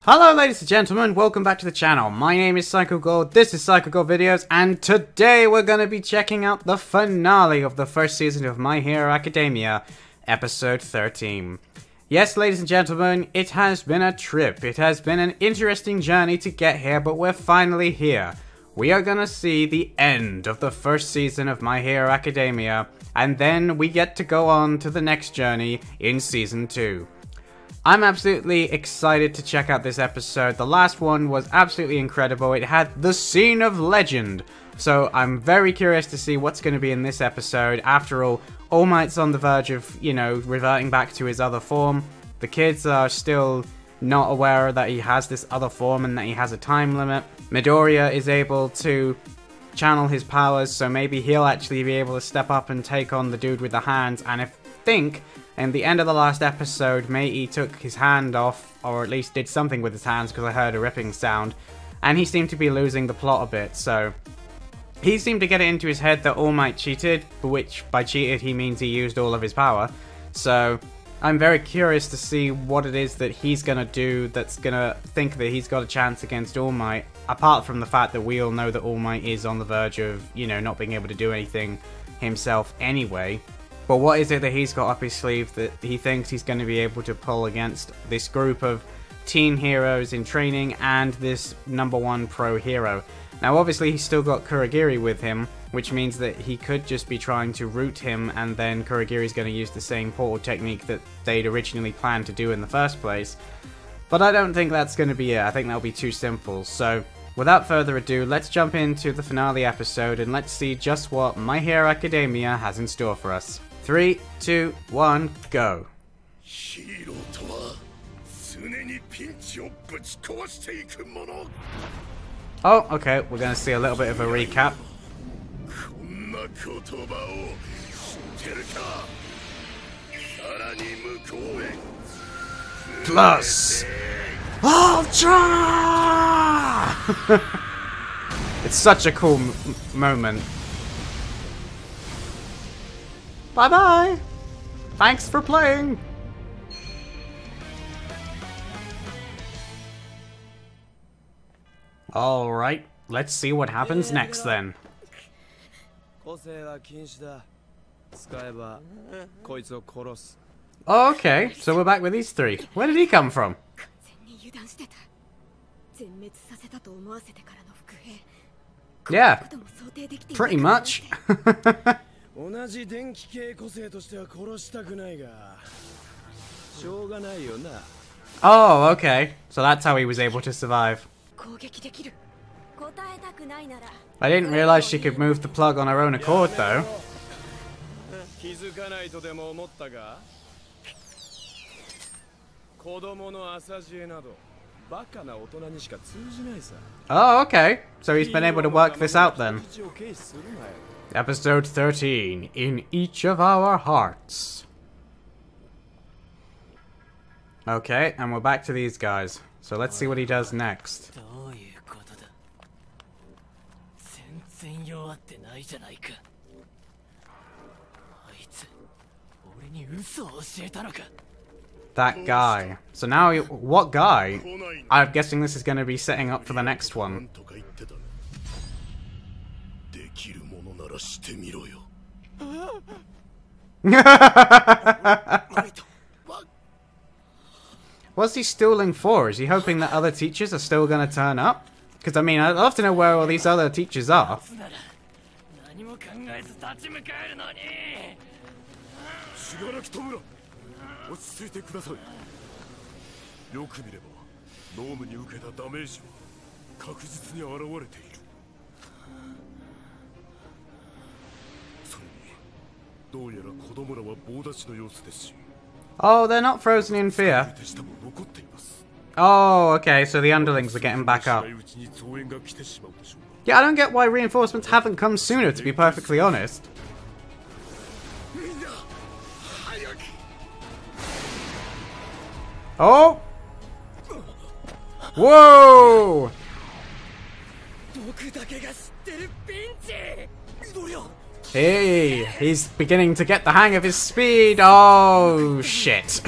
Hello ladies and gentlemen, welcome back to the channel. My name is PsychoGold, this is PsychoGold Videos, and today we're going to be checking out the finale of the first season of My Hero Academia, episode 13. Yes, ladies and gentlemen, it has been a trip. It has been an interesting journey to get here, but we're finally here. We are going to see the end of the first season of My Hero Academia, and then we get to go on to the next journey in season 2. I'm absolutely excited to check out this episode. The last one was absolutely incredible. It had the scene of legend. So I'm very curious to see what's going to be in this episode. After All Might's on the verge of, reverting back to his other form. The kids are still not aware that he has this other form and that he has a time limit. Midoriya is able to channel his powers, so maybe he'll actually be able to step up and take on the dude with the hands. And I think in the end of the last episode, Maid took his hand off, or at least did something with his hands because I heard a ripping sound, and he seemed to be losing the plot a bit, so he seemed to get it into his head that All Might cheated, which by cheated he means he used all of his power. So I'm very curious to see what it is that he's gonna do that's gonna think that he's got a chance against All Might, apart from the fact that we all know that All Might is on the verge of, not being able to do anything himself anyway. But what is it that he's got up his sleeve that he thinks he's going to be able to pull against this group of teen heroes in training and this #1 pro hero? Now obviously he's still got Kurogiri with him, which means that he could just be trying to root him, and then Kurogiri's going to use the same portal technique that they'd originally planned to do in the first place. But I don't think that's going to be it. I think that'll be too simple. So without further ado, let's jump into the finale episode and let's see just what My Hero Academia has in store for us. 3, 2, 1, go. Oh, okay, we're gonna see a little bit of a recap. Plus Ultra! It's such a cool moment. Bye-bye! Thanks for playing! Alright, let's see what happens next then. Oh, okay, so we're back with these three. Where did he come from? Yeah, pretty much. Oh, okay. So that's how he was able to survive. I didn't realize she could move the plug on her own accord, though. Oh, okay. So he's been able to work this out then. Episode 13, In Each of Our Hearts. Okay, and we're back to these guys. So let's see what he does next. That guy. So now, what guy? I'm guessing this is going to be setting up for the next one. What's he stalling for? Is he hoping that other teachers are still going to turn up? Because, I mean, I'd love to know where all these other teachers are. Oh, they're not frozen in fear. Oh, okay, so the underlings are getting back up. Yeah, I don't get why reinforcements haven't come sooner, to be perfectly honest. Oh! Whoa! Hey, he's beginning to get the hang of his speed. Oh, shit.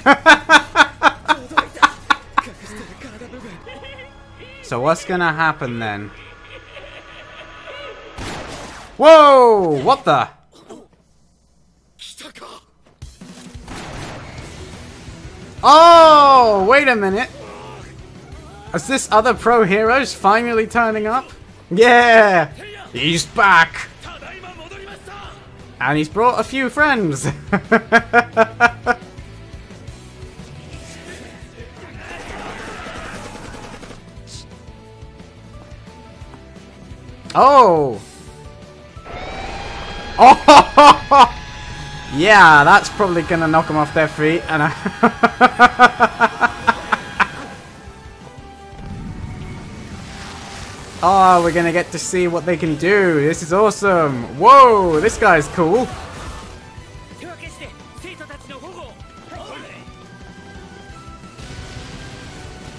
So what's gonna happen then? Whoa! What the? Oh! Wait a minute! Is this other pro heroes finally turning up? Yeah! He's back! And he's brought a few friends! Oh! Oh! Yeah, that's probably gonna knock them off their feet. And oh, we're gonna get to see what they can do. This is awesome. Whoa, this guy's cool.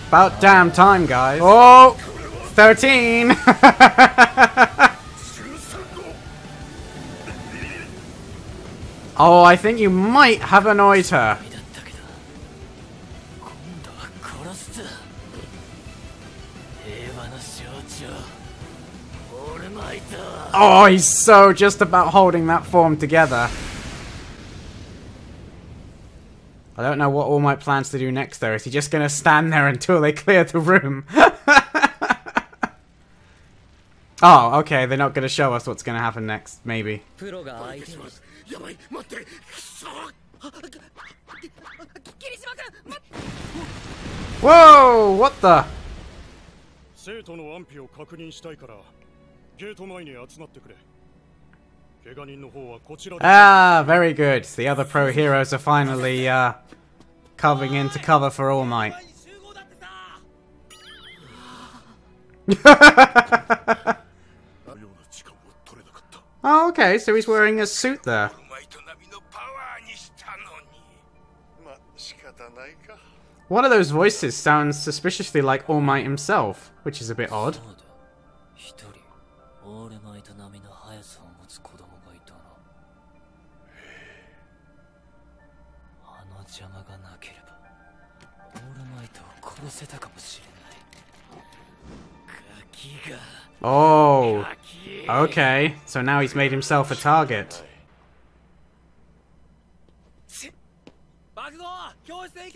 About damn time, guys. Oh, 13. Oh, I think you might have annoyed her. Oh, he's so just about holding that form together. I don't know what All Might plans to do next, though. Is he just going to stand there until they clear the room? Oh, okay. They're not going to show us what's going to happen next, maybe. Whoa! What the? Ah, very good. The other pro heroes are finally coming in to cover for All Might. Oh, okay, so he's wearing a suit there. One of those voices sounds suspiciously like All Might himself, which is a bit odd. Oh, okay. So now he's made himself a target.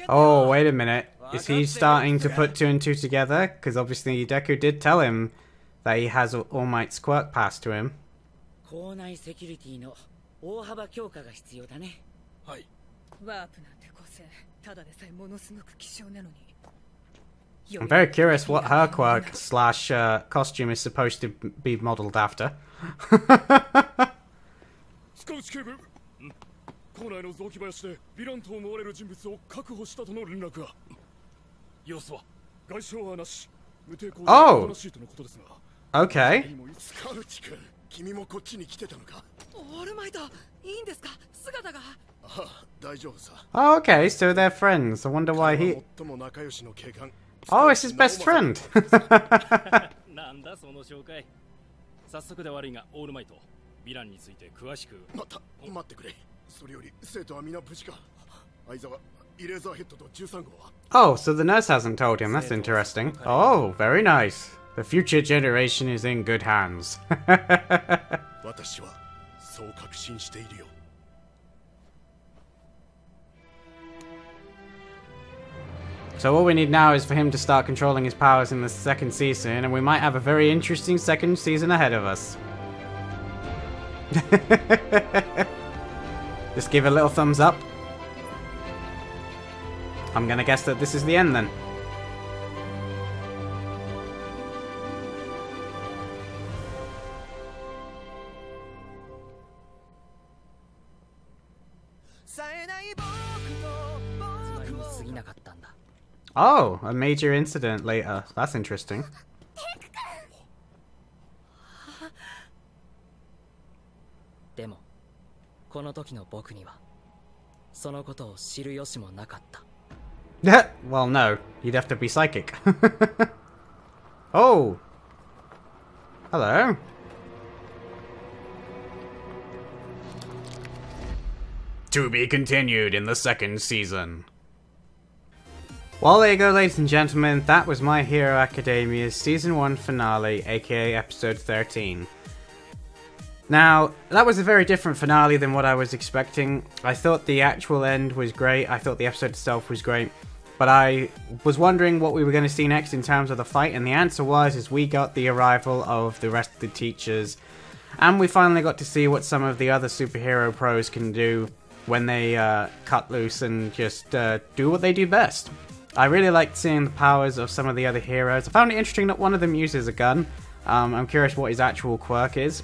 Oh, wait a minute. Is he starting to put two and two together? Because obviously Deku did tell him that he has All Might's quirk passed to him. I'm very curious what her quirk slash costume is supposed to be modeled after. Oh! Okay. Oh, okay, so they're friends. I wonder why he... Oh, it's his best friend. Oh, so the nurse hasn't told him. That's interesting. Oh, very nice. The future generation is in good hands. So all we need now is for him to start controlling his powers in the second season, and we might have a very interesting second season ahead of us. Just give a little thumbs up. I'm gonna guess that this is the end then. Oh, a major incident later. That's interesting. Well, no. You'd have to be psychic. Oh! Hello. To be continued in the second season. Well, there you go, ladies and gentlemen, that was My Hero Academia's Season 1 finale, aka Episode 13. Now, that was a very different finale than what I was expecting. I thought the actual end was great, I thought the episode itself was great, but I was wondering what we were going to see next in terms of the fight, and the answer was we got the arrival of the rest of the teachers, and we finally got to see what some of the other superhero pros can do when they cut loose and just do what they do best. I really liked seeing the powers of some of the other heroes. I found it interesting that one of them uses a gun. I'm curious what his actual quirk is.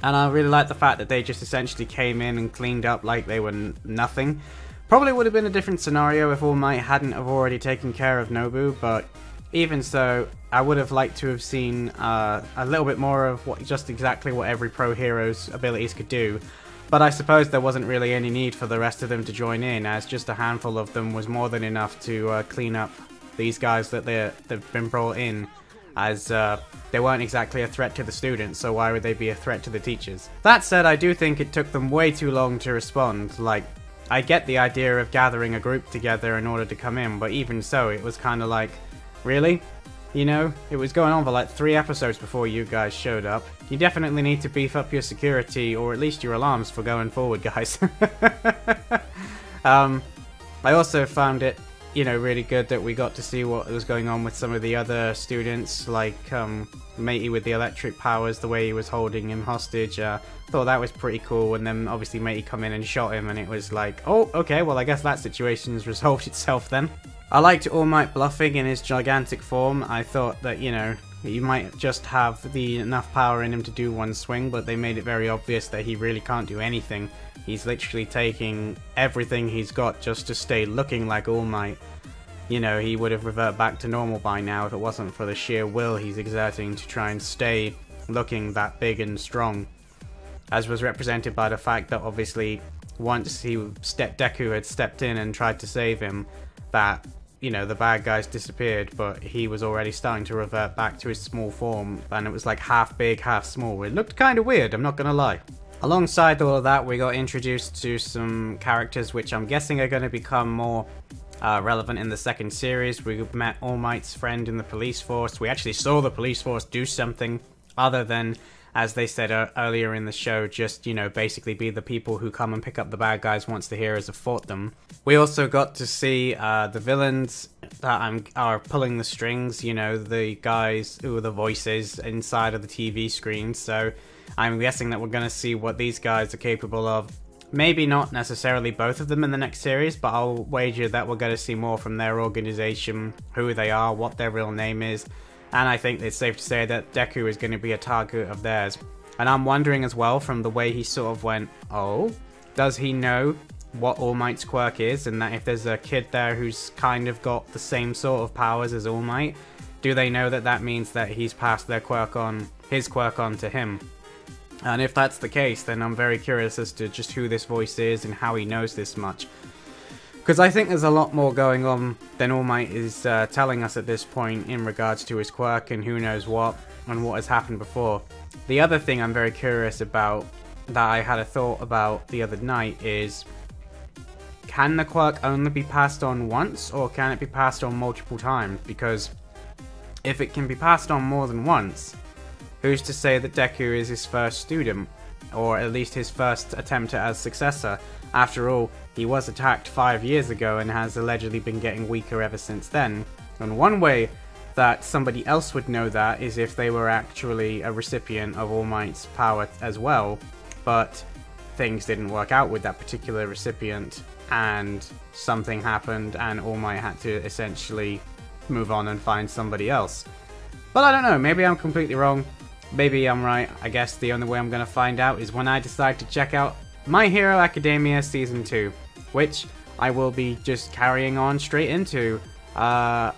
And I really like the fact that they just essentially came in and cleaned up like they were nothing. Probably would have been a different scenario if All Might hadn't have already taken care of Nobu, but even so, I would have liked to have seen a little bit more of just exactly what every pro hero's abilities could do. But I suppose there wasn't really any need for the rest of them to join in, as just a handful of them was more than enough to clean up these guys that they've been brought in, as they weren't exactly a threat to the students, so why would they be a threat to the teachers? That said, I do think it took them way too long to respond. Like, I get the idea of gathering a group together in order to come in, but even so, it was kind of like, really? You know, it was going on for like 3 episodes before you guys showed up. You definitely need to beef up your security, or at least your alarms for going forward, guys. I also found it, you know, really good that we got to see what was going on with some of the other students, like Matey with the electric powers, the way he was holding him hostage. Thought that was pretty cool, and then obviously Matey come in and shot him, and it was like, oh, okay, well I guess that situation's resolved itself then. I liked All Might bluffing in his gigantic form. I thought that, you know, he might just have enough power in him to do one swing, but they made it very obvious that he really can't do anything. He's literally taking everything he's got just to stay looking like All Might. You know, he would have reverted back to normal by now if it wasn't for the sheer will he's exerting to try and stay looking that big and strong. As was represented by the fact that obviously once Deku had stepped in and tried to save him, that, you know, the bad guys disappeared, but he was already starting to revert back to his small form, and it was like half big, half small. It looked kind of weird, I'm not gonna lie. Alongside all of that, we got introduced to some characters which I'm guessing are going to become more relevant in the second series. We met All Might's friend in the police force. We actually saw the police force do something other than, as they said earlier in the show, just, you know, basically be the people who come and pick up the bad guys once the heroes have fought them. We also got to see the villains that are pulling the strings, you know, the guys who are the voices inside of the TV screen. So I'm guessing that we're going to see what these guys are capable of. Maybe not necessarily both of them in the next series, but I'll wager that we're going to see more from their organization, who they are, what their real name is. And I think it's safe to say that Deku is going to be a target of theirs. And I'm wondering as well, from the way he sort of went, oh, does he know what All Might's quirk is? And that if there's a kid there who's kind of got the same sort of powers as All Might, do they know that that means that he's passed his quirk on to him? And if that's the case, then I'm very curious as to just who this voice is and how he knows this much. Because I think there's a lot more going on than All Might is telling us at this point in regards to his quirk and who knows what and what has happened before. The other thing I'm very curious about, that I had a thought about the other night, is can the quirk only be passed on once, or can it be passed on multiple times? Because if it can be passed on more than once, who's to say that Deku is his first student, or at least his first attempt as successor? After all, he was attacked 5 years ago and has allegedly been getting weaker ever since then. And one way that somebody else would know that is if they were actually a recipient of All Might's power as well, but things didn't work out with that particular recipient, and something happened and All Might had to essentially move on and find somebody else. But I don't know, maybe I'm completely wrong. Maybe I'm right. I guess the only way I'm going to find out is when I decide to check out My Hero Academia Season 2, which I will be just carrying on straight into. Yeah,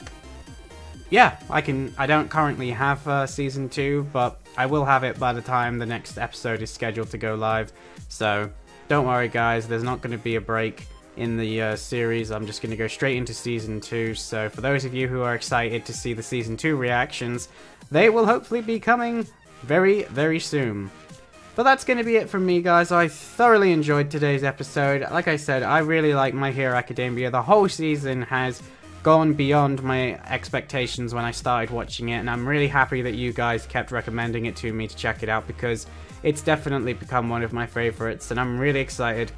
I don't currently have Season 2, but I will have it by the time the next episode is scheduled to go live. So don't worry guys, there's not going to be a break in the series. I'm just going to go straight into Season 2. So for those of you who are excited to see the Season 2 reactions, they will hopefully be coming very, very soon. But that's going to be it from me, guys. I thoroughly enjoyed today's episode. Like I said, I really like My Hero Academia. The whole season has gone beyond my expectations when I started watching it, and I'm really happy that you guys kept recommending it to me to check it out, because it's definitely become one of my favorites, and I'm really excited,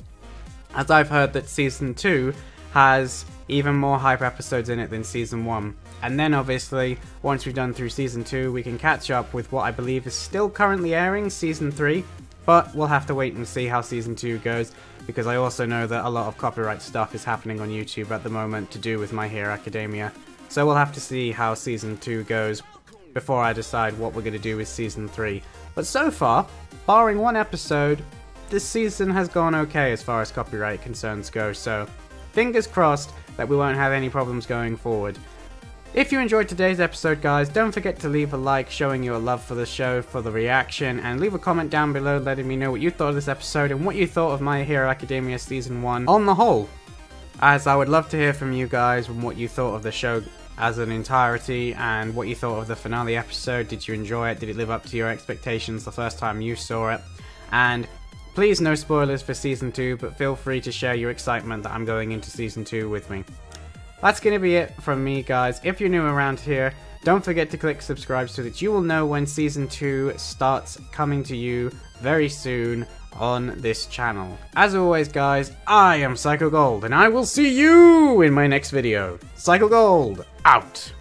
as I've heard that Season 2 has even more hype episodes in it than Season 1. And then obviously, once we've done through Season 2, we can catch up with what I believe is still currently airing, Season 3, but we'll have to wait and see how Season 2 goes, because I also know that a lot of copyright stuff is happening on YouTube at the moment to do with My Hero Academia. So we'll have to see how Season 2 goes before I decide what we're going to do with Season 3. But so far, barring one episode, this season has gone okay as far as copyright concerns go, so fingers crossed that we won't have any problems going forward. If you enjoyed today's episode, guys, don't forget to leave a like showing your love for the show, for the reaction, and leave a comment down below letting me know what you thought of this episode and what you thought of My Hero Academia Season 1 on the whole, as I would love to hear from you guys and what you thought of the show as an entirety and what you thought of the finale episode. Did you enjoy it? Did it live up to your expectations the first time you saw it? And please, no spoilers for Season 2, but feel free to share your excitement that I'm going into Season 2 with me. That's going to be it from me, guys. If you're new around here, don't forget to click subscribe so that you will know when Season 2 starts coming to you very soon on this channel. As always, guys, I am Psycho Gold, and I will see you in my next video. Psycho Gold, out!